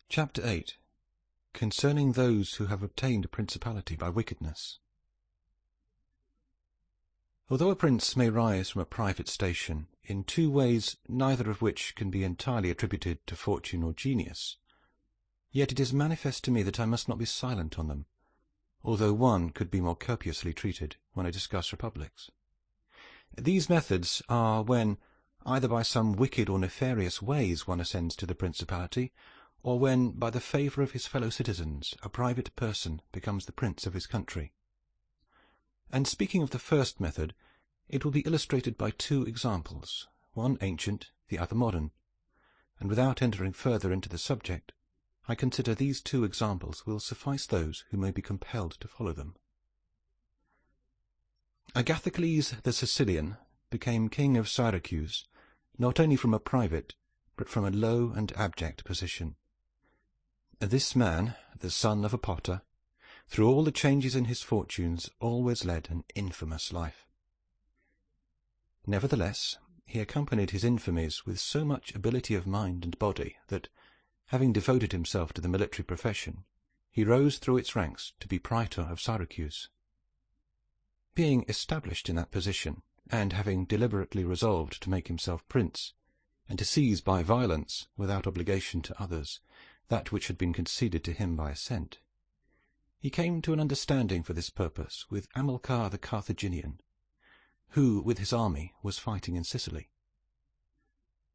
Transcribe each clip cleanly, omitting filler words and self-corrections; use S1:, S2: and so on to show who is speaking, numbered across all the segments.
S1: Chapter 8. Concerning those who have obtained a principality by wickedness. Although a prince may rise from a private station in two ways, neither of which can be entirely attributed to fortune or genius, yet it is manifest to me that I must not be silent on them, although one could be more copiously treated when I discuss republics. These methods are when, either by some wicked or nefarious ways, one ascends to the principality, or when, by the favour of his fellow citizens, a private person becomes the prince of his country. And speaking of the first method, it will be illustrated by two examples, one ancient, the other modern, and without entering further into the subject, I consider these two examples will suffice those who may be compelled to follow them. Agathocles the Sicilian became king of Syracuse, not only from a private, but from a low and abject position. This man, the son of a potter, through all the changes in his fortunes, always led an infamous life. Nevertheless, he accompanied his infamies with so much ability of mind and body that, having devoted himself to the military profession, he rose through its ranks to be praetor of Syracuse. Being established in that position, and having deliberately resolved to make himself prince, and to seize by violence, without obligation to others, that which had been conceded to him by assent, he came to an understanding for this purpose with Hamilcar the Carthaginian, who with his army was fighting in Sicily.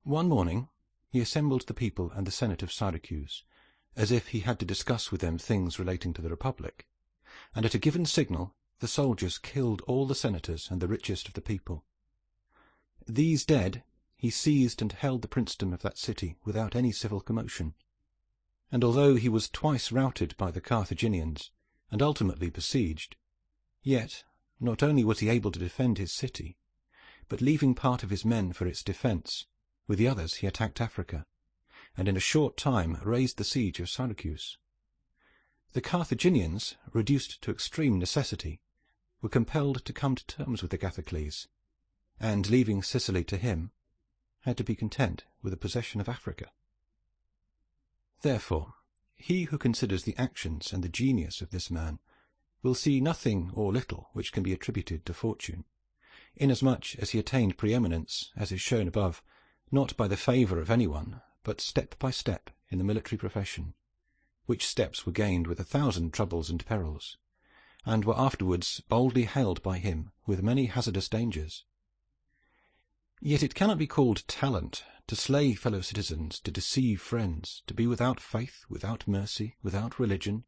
S1: One morning he assembled the people and the Senate of Syracuse, as if he had to discuss with them things relating to the Republic, and at a given signal the soldiers killed all the senators and the richest of the people. These dead, he seized and held the princedom of that city without any civil commotion, and although he was twice routed by the Carthaginians and ultimately besieged, yet not only was he able to defend his city, but leaving part of his men for its defence, with the others he attacked Africa, and in a short time raised the siege of Syracuse. The Carthaginians, reduced to extreme necessity, were compelled to come to terms with Agathocles, and, leaving Sicily to him, had to be content with the possession of Africa. Therefore, he who considers the actions and the genius of this man will see nothing or little which can be attributed to fortune, inasmuch as he attained preeminence, as is shown above, not by the favour of anyone, but step by step in the military profession, which steps were gained with 1,000 troubles and perils, and were afterwards boldly held by him with many hazardous dangers. Yet it cannot be called talent to slay fellow citizens, to deceive friends, to be without faith, without mercy, without religion.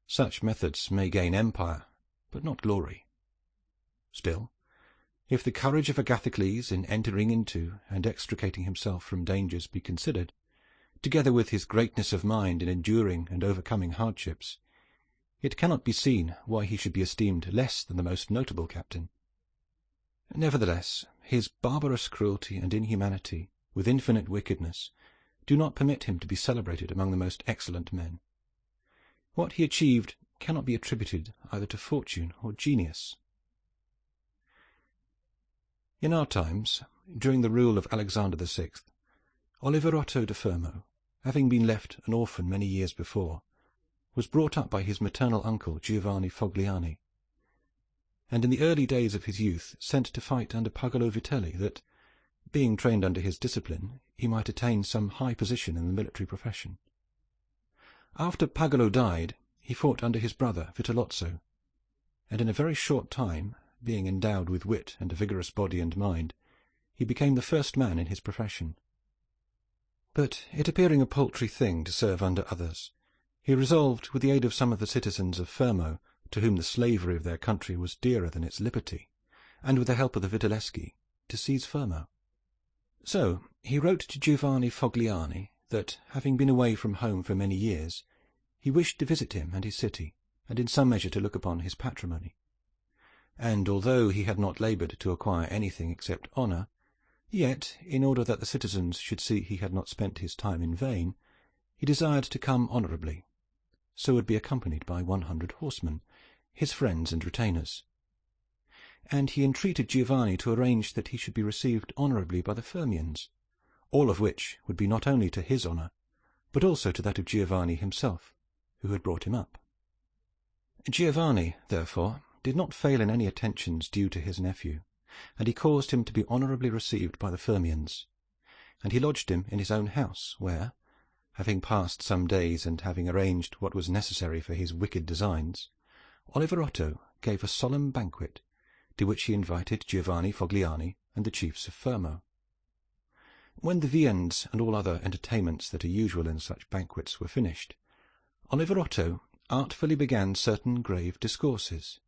S1: Such methods may gain empire, but not glory. Still, if the courage of Agathocles in entering into and extricating himself from dangers be considered, together with his greatness of mind in enduring and overcoming hardships, it cannot be seen why he should be esteemed less than the most notable captain. Nevertheless, his barbarous cruelty and inhumanity, with infinite wickedness, do not permit him to be celebrated among the most excellent men. What he achieved cannot be attributed either to fortune or genius. In our times, during the rule of Alexander VI, Oliverotto da Fermo, having been left an orphan many years before, was brought up by his maternal uncle Giovanni Fogliani, and in the early days of his youth sent to fight under Pagolo Vitelli, that, being trained under his discipline, he might attain some high position in the military profession. After Pagolo died, he fought under his brother Vitellozzo, and in a very short time, being endowed with wit and a vigorous body and mind, he became the first man in his profession. But it appearing a paltry thing to serve under others, he resolved, with the aid of some of the citizens of Fermo, to whom the slavery of their country was dearer than its liberty, and with the help of the Vitelleschi, to seize Fermo. So he wrote to Giovanni Fogliani that, having been away from home for many years, he wished to visit him and his city, and in some measure to look upon his patrimony. And although he had not laboured to acquire anything except honour, yet, in order that the citizens should see he had not spent his time in vain, he desired to come honourably, so would be accompanied by 100 horsemen, his friends and retainers. And he entreated Giovanni to arrange that he should be received honourably by the Fermians, all of which would be not only to his honour, but also to that of Giovanni himself, who had brought him up. Giovanni, therefore, did not fail in any attentions due to his nephew, and he caused him to be honourably received by the Firmians, and he lodged him in his own house, where, having passed some days and having arranged what was necessary for his wicked designs, Oliverotto gave a solemn banquet, to which he invited Giovanni Fogliani and the chiefs of Fermo. When the viands and all other entertainments that are usual in such banquets were finished, Oliverotto artfully began certain grave discourses,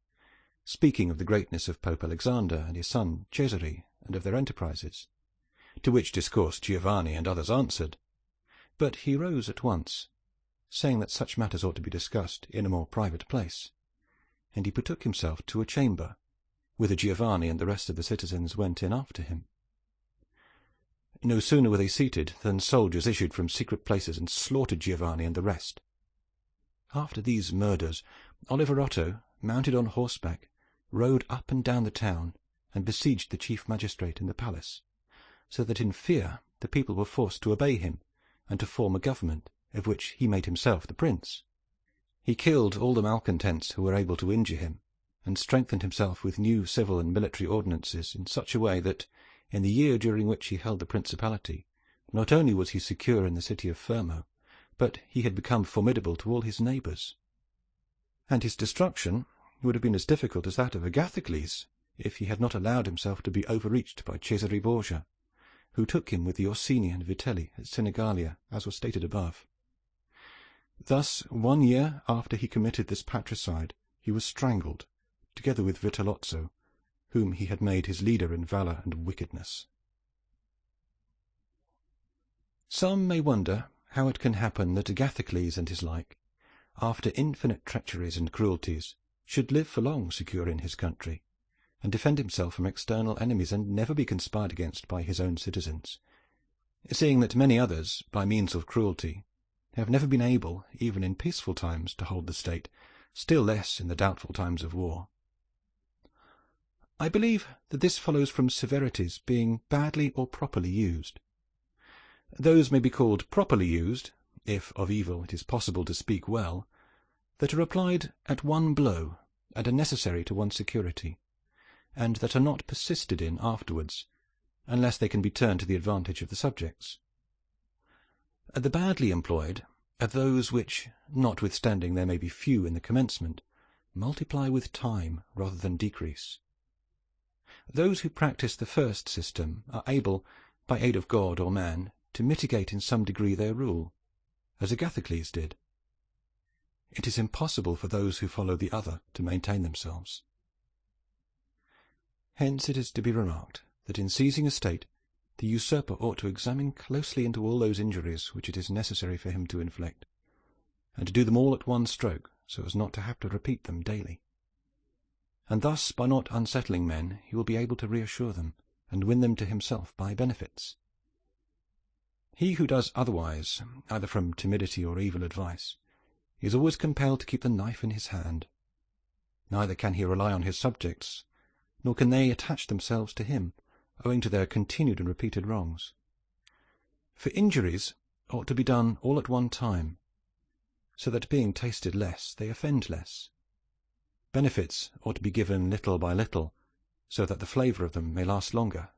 S1: speaking of the greatness of Pope Alexander and his son Cesare, and of their enterprises, to which discourse Giovanni and others answered. But he rose at once, saying that such matters ought to be discussed in a more private place, and he betook himself to a chamber, whither Giovanni and the rest of the citizens went in after him. No sooner were they seated than soldiers issued from secret places and slaughtered Giovanni and the rest. After these murders, Oliverotto, mounted on horseback, rode up and down the town, and besieged the chief magistrate in the palace, so that in fear the people were forced to obey him, and to form a government, of which he made himself the prince. He killed all the malcontents who were able to injure him, and strengthened himself with new civil and military ordinances in such a way that, in the year during which he held the principality, not only was he secure in the city of Fermo, but he had become formidable to all his neighbours. And his destruction would have been as difficult as that of Agathocles, if he had not allowed himself to be overreached by Cesare Borgia, who took him with the Orsini and Vitelli at Sinigalia, as was stated above. Thus, 1 year after he committed this patricide, he was strangled, together with Vitellozzo, whom he had made his leader in valour and wickedness. Some may wonder how it can happen that Agathocles and his like, after infinite treacheries and cruelties, should live for long secure in his country, and defend himself from external enemies, and never be conspired against by his own citizens, seeing that many others, by means of cruelty, have never been able, even in peaceful times, to hold the state, still less in the doubtful times of war. I believe that this follows from severities being badly or properly used. Those may be called properly used, if of evil it is possible to speak well, that are applied at one blow, and are necessary to one's security, and that are not persisted in afterwards, unless they can be turned to the advantage of the subjects. The badly employed are those which, notwithstanding there may be few in the commencement, multiply with time rather than decrease. Those who practise the first system are able, by aid of God or man, to mitigate in some degree their rule, as Agathocles did. It is impossible for those who follow the other to maintain themselves. Hence it is to be remarked that in seizing a state, the usurper ought to examine closely into all those injuries which it is necessary for him to inflict, and to do them all at one stroke, so as not to have to repeat them daily. And thus, by not unsettling men, he will be able to reassure them, and win them to himself by benefits. He who does otherwise, either from timidity or evil advice, is always compelled to keep the knife in his hand. Neither can he rely on his subjects, nor can they attach themselves to him, owing to their continued and repeated wrongs. For injuries ought to be done all at one time, so that being tasted less, they offend less. Benefits ought to be given little by little, so that the flavour of them may last longer.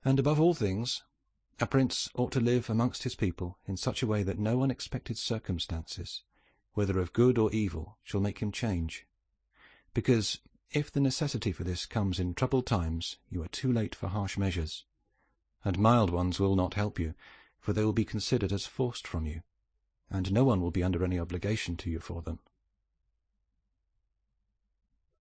S1: And above all things, a prince ought to live amongst his people in such a way that no unexpected circumstances, whether of good or evil, shall make him change, because if the necessity for this comes in troubled times, you are too late for harsh measures, and mild ones will not help you, for they will be considered as forced from you, and no one will be under any obligation to you for them.